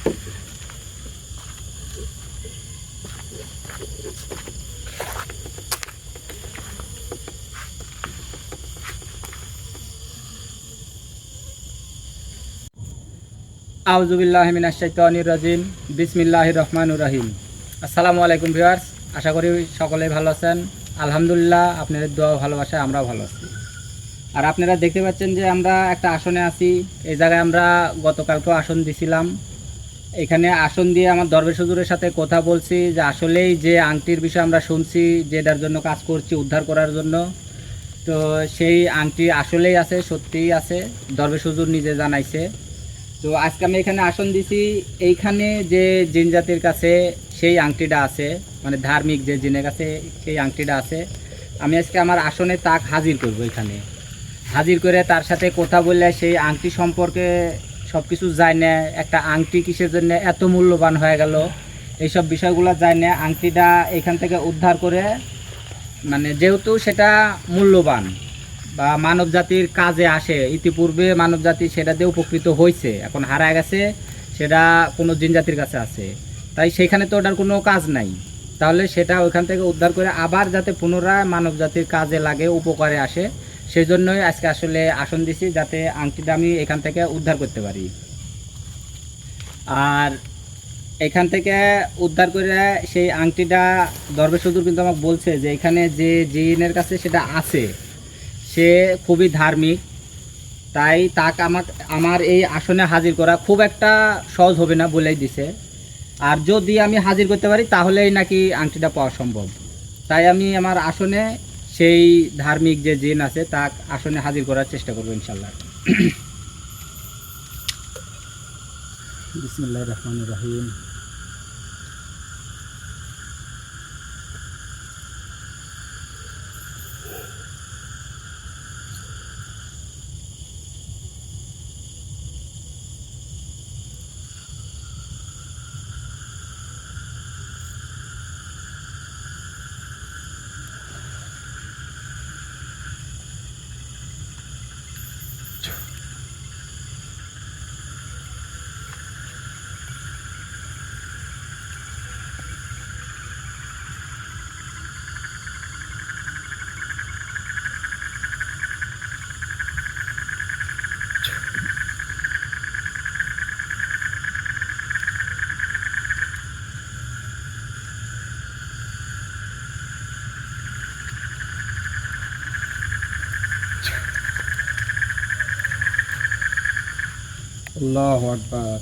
আউযুবিল্লাহি মিনাশ শাইতানির রাজিম। বিসমিল্লাহির রহমানির রহিম। আসসালামু আলাইকুম ভিউয়ার্স, আশা করি সকলেই ভালো আছেন। আলহামদুলিল্লাহ, আপনাদের দোয়া ভালোবাসায় আমরাও ভালো আছি। আর আপনারা দেখতে পাচ্ছেন যে আমরা একটা আসনে আছি। এই জায়গায় আমরা গতকালকেও আসন দিছিলাম। এখানে আসন দিয়ে আমার দরবেশ হুজুরের সাথে কথা বলছি যে আসলেই যে আংটির বিষয়ে আমরা শুনছি, যেটার জন্য কাজ করছি উদ্ধার করার জন্য, তো সেই আংটি আসলেই আছে, সত্যিই আছে, দরবেশ হুজুর নিজে জানাইছে। তো আজকে আমি এখানে আসন দিছি, এইখানে যে জিন জাতির কাছে সেই আংটিটা আছে, মানে ধার্মিক যে জিনের কাছে সেই আংটিটা আছে, আমি আজকে আমার আসনে তাক হাজির করব। এখানে হাজির করে তার সাথে কথা বললে সেই আংটি সম্পর্কে সব কিছু জানে, একটা আংটি কিসের জন্য এত মূল্যবান হয়ে গেল এইসব বিষয়গুলো জানে, আংটিটা এখান থেকে উদ্ধার করে, মানে যেহেতু সেটা মূল্যবান বা মানব জাতির কাজে আসে, ইতিপূর্বে মানব জাতি সেটা দিয়ে উপকৃত হয়েছে, এখন হারায় গেছে, সেটা কোনো জিন জাতির কাছে আছে, তাই সেখানে তো ওটার কোনো কাজ নাই। তাহলে সেটা ওইখান থেকে উদ্ধার করে আবার যাতে পুনরায় মানব জাতির কাজে লাগে, উপকারে আসে, সেই জন্যই আজকে আসলে আসন দিছি, যাতে আংটিটা আমি এখান থেকে উদ্ধার করতে পারি। আর এখান থেকে উদ্ধার করে সেই আংটিটা দরবেশ হুজুর কিন্তু আমাকে বলছে যে এখানে যে জিনের কাছে সেটা আছে, সে খুবই ধার্মিক, তাই তাকে আমার এই আসনে হাজির করা খুব একটা সহজ হবে না বলেই দিছে। আর যদি আমি হাজির করতে পারি তাহলেই নাকি আংটিটা পাওয়া সম্ভব। তাই আমি আমার আসনে সেই ধার্মিক যে জিন আছে তাকে আসনে হাজির করার চেষ্টা করবো ইনশাল্লাহ। বিসমিল্লাহির রহমানির রহিম। আল্লাহু আকবার।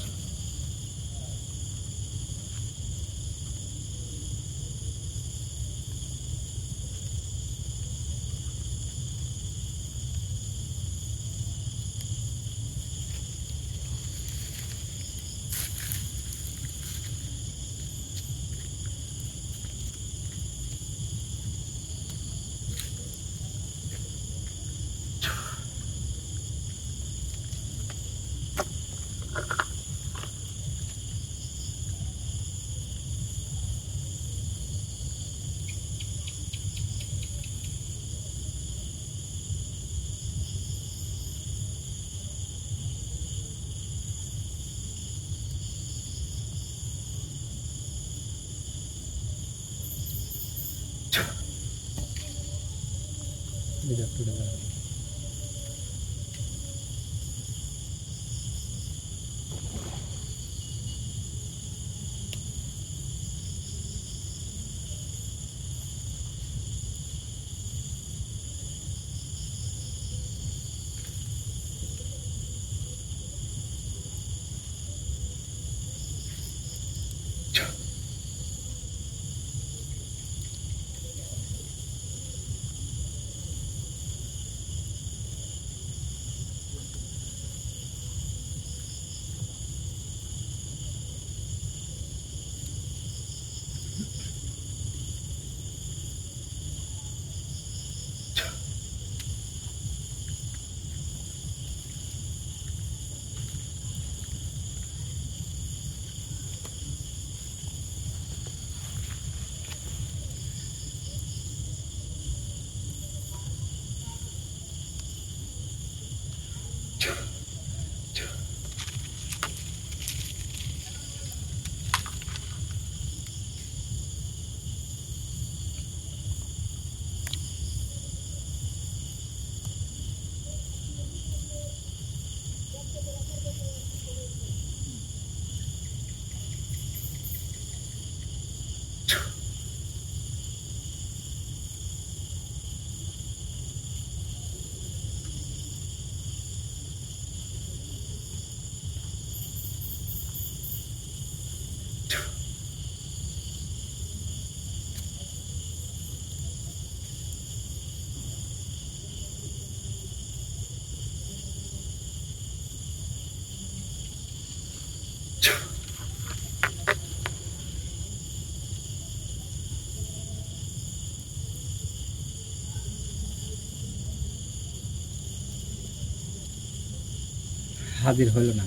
হাজির হলো না।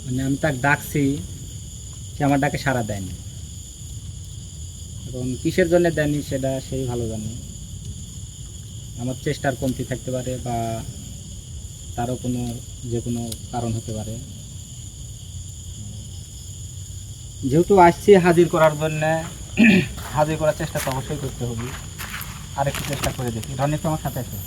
মানে আমি তাকে ডাকছি, সে আমার ডাকে সাড়া দেয়নি। এখন কিসের জন্য দেয়নি সেটা সেই ভালো জানে। আমার চেষ্টার কমতি থাকতে পারে বা তারও যে কোনো কারণ হতে পারে। যেহেতু আসছি হাজির করার জন্য, হাজির করার চেষ্টা তো অবশ্যই করতে হবে। আরেকটু চেষ্টা করে দেখি। রনি তো আমার সাথে আছে।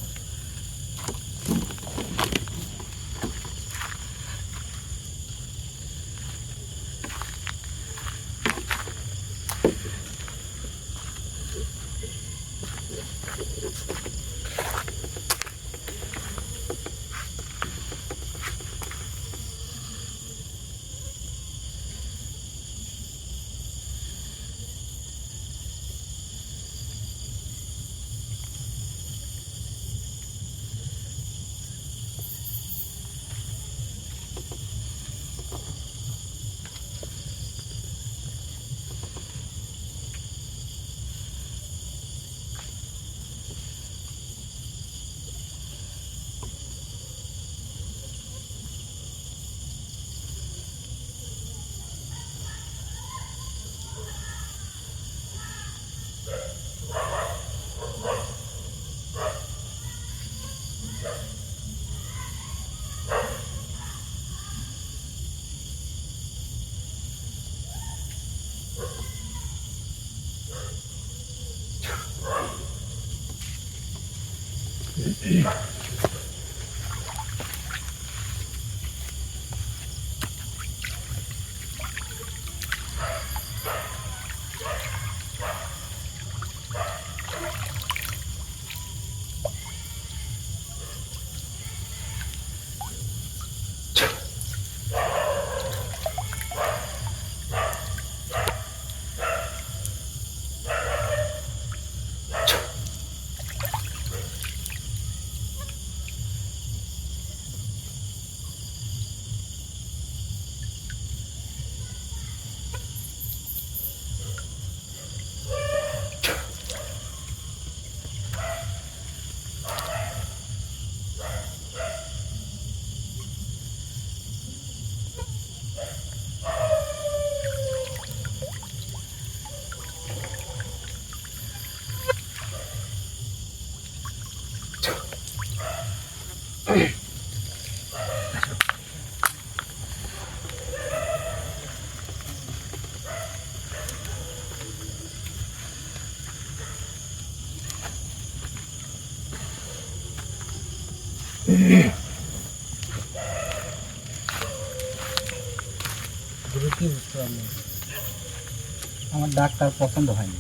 আমার ডাক্তার পছন্দ হয়নি।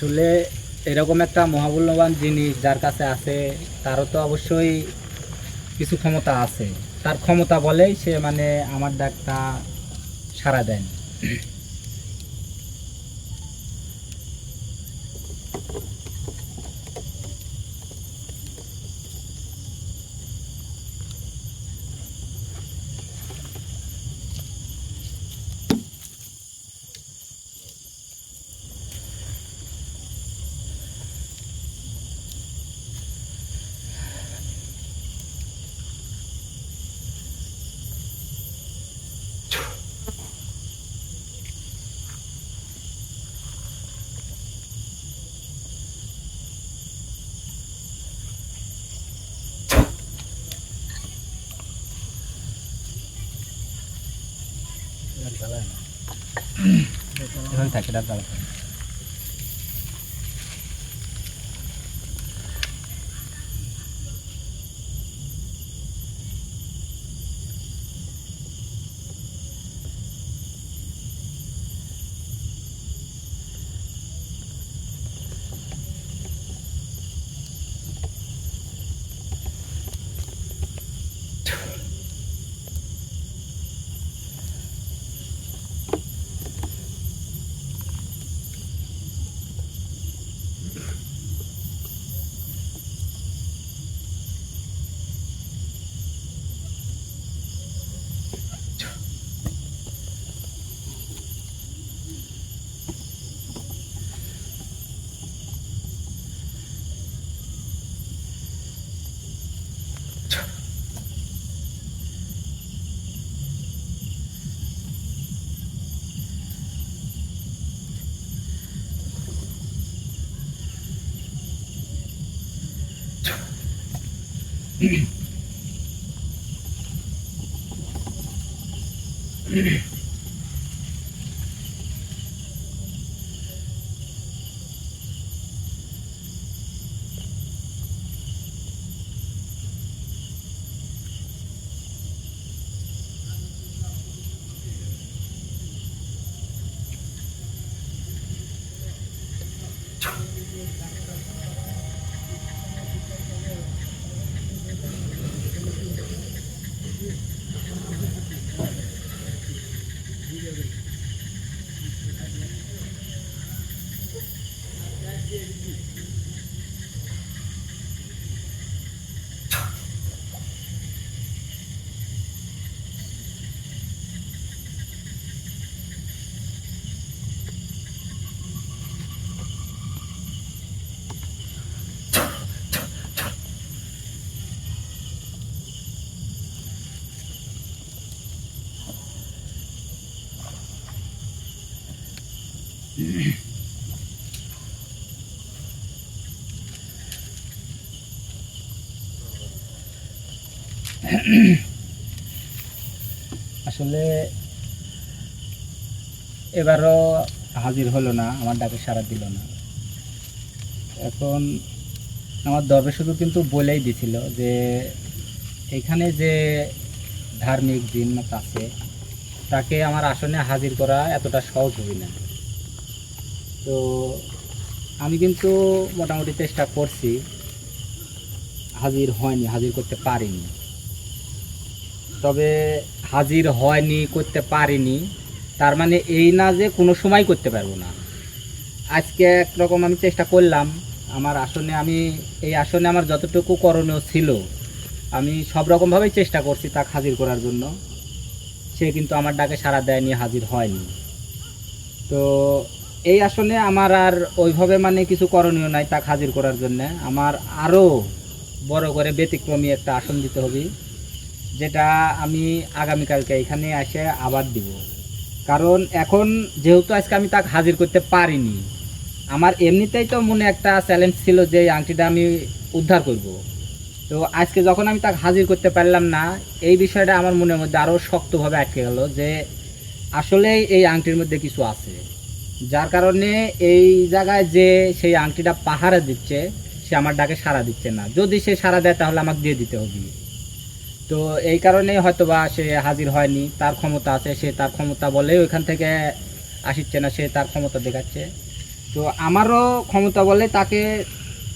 আসলে এরকম একটা মহামূল্যবান জিনিস যার কাছে আছে, তারও তো অবশ্যই কিছু ক্ষমতা আছে। তার ক্ষমতা বলেই সে মানে আমার ডাকটা সাড়া দেন। থাকে ডাক জ্বালা। আসলে এবারও হাজির হলো না, আমার ডাকে সাড়া দিল না। এখন আমার দরবে শুধু কিন্তু বলেই দিছিল যে এখানে যে ধার্মিক জিন্নাত আছে তাকে আমার আসনে হাজির করা এতটা সহজ হবে না। তো আমি কিন্তু মোটামুটি চেষ্টা করছি, হাজির হয়নি, হাজির করতে পারিনি। তবে হাজির হয়নি, করতে পারিনি তার মানে এই না যে কোনো সময় করতে পারবো না। আজকে একরকম আমি চেষ্টা করলাম, আমার আসনে এই আসনে আমার যতটুকু করণীয় ছিল আমি সব রকমভাবেই চেষ্টা করছি তাকে হাজির করার জন্য। সে কিন্তু আমার ডাকে সাড়া দেয়নি, হাজির হয়নি। তো এই আসনে আমার আর ওইভাবে মানে কিছু করণীয় নাই তাকে হাজির করার জন্য। আমার আরও বড় করে ব্যতিক্রমী একটা আসন দিতে হবে, যেটা আমি আগামীকালকে এখানে এসে আবার দিব। কারণ এখন যেহেতু আজকে আমি তাকে হাজির করতে পারিনি, আমার এমনিতেই তো মনে একটা চ্যালেঞ্জ ছিল যে এই আংটিটা আমি উদ্ধার করব। তো আজকে যখন আমি তাকে হাজির করতে পারলাম না, এই বিষয়টা আমার মনের মধ্যে আরও শক্তভাবে আটকে গেল যে আসলেই এই আংটির মধ্যে কিছু আছে, যার কারণে এই জায়গায় যে সেই আংটিটা পাহারা দিচ্ছে সে আমার ডাকে সাড়া দিচ্ছে না। যদি সে সাড়া দেয় তাহলে আমাকে দিয়ে দিতে হবে। তো এই কারণেই হয়তোবা সে হাজির হয়নি। তার ক্ষমতা আছে, সে তার ক্ষমতা বলে ওইখান থেকে আসছে না, সে তার ক্ষমতা দেখাচ্ছে। তো আমারও ক্ষমতা বলে তাকে,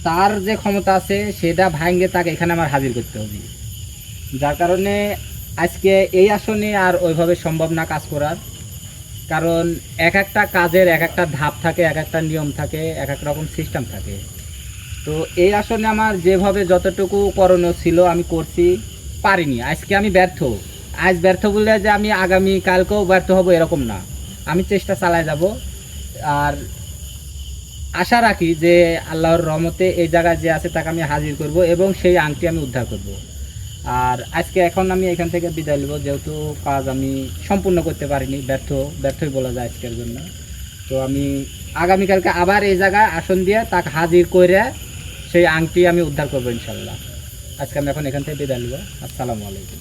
তার যে ক্ষমতা আছে সেটা ভাঙে তাকে এখানে আমার হাজির করতে হবে। যার কারণে আজকে এই আসনে আর ওইভাবে সম্ভব না কাজ করার। কারণ এক একটা কাজের এক একটা ধাপ থাকে, এক একটা নিয়ম থাকে, এক এক রকম সিস্টেম থাকে। তো এই আসনে আমার যেভাবে যতটুকু করণীয় ছিল আমি করছি, পারিনি। আজকে আমি ব্যর্থ। আজ ব্যর্থ বললে যে আমি আগামী কালকেও ব্যর্থ হব এরকম না, আমি চেষ্টা চালায় যাব। আর আশা রাখি যে আল্লাহর রহমতে এই জায়গায় যে আছে তাকে আমি হাজির করব এবং সেই আংটি আমি উদ্ধার করব। আর আজকে এখন আমি এখান থেকে বিদায় নেব, যেহেতু কাজ আমি সম্পূর্ণ করতে পারিনি, ব্যর্থই বলা যায় আজকের জন্য। তো আমি আগামীকালকে আবার এই জায়গায় আসন দিয়ে তাকে হাজির করে সেই আংটি আমি উদ্ধার করবো ইনশাল্লাহ। আজকে আমি এখন এখান থেকে বিদায় নেব। আসসালামু আলাইকুম।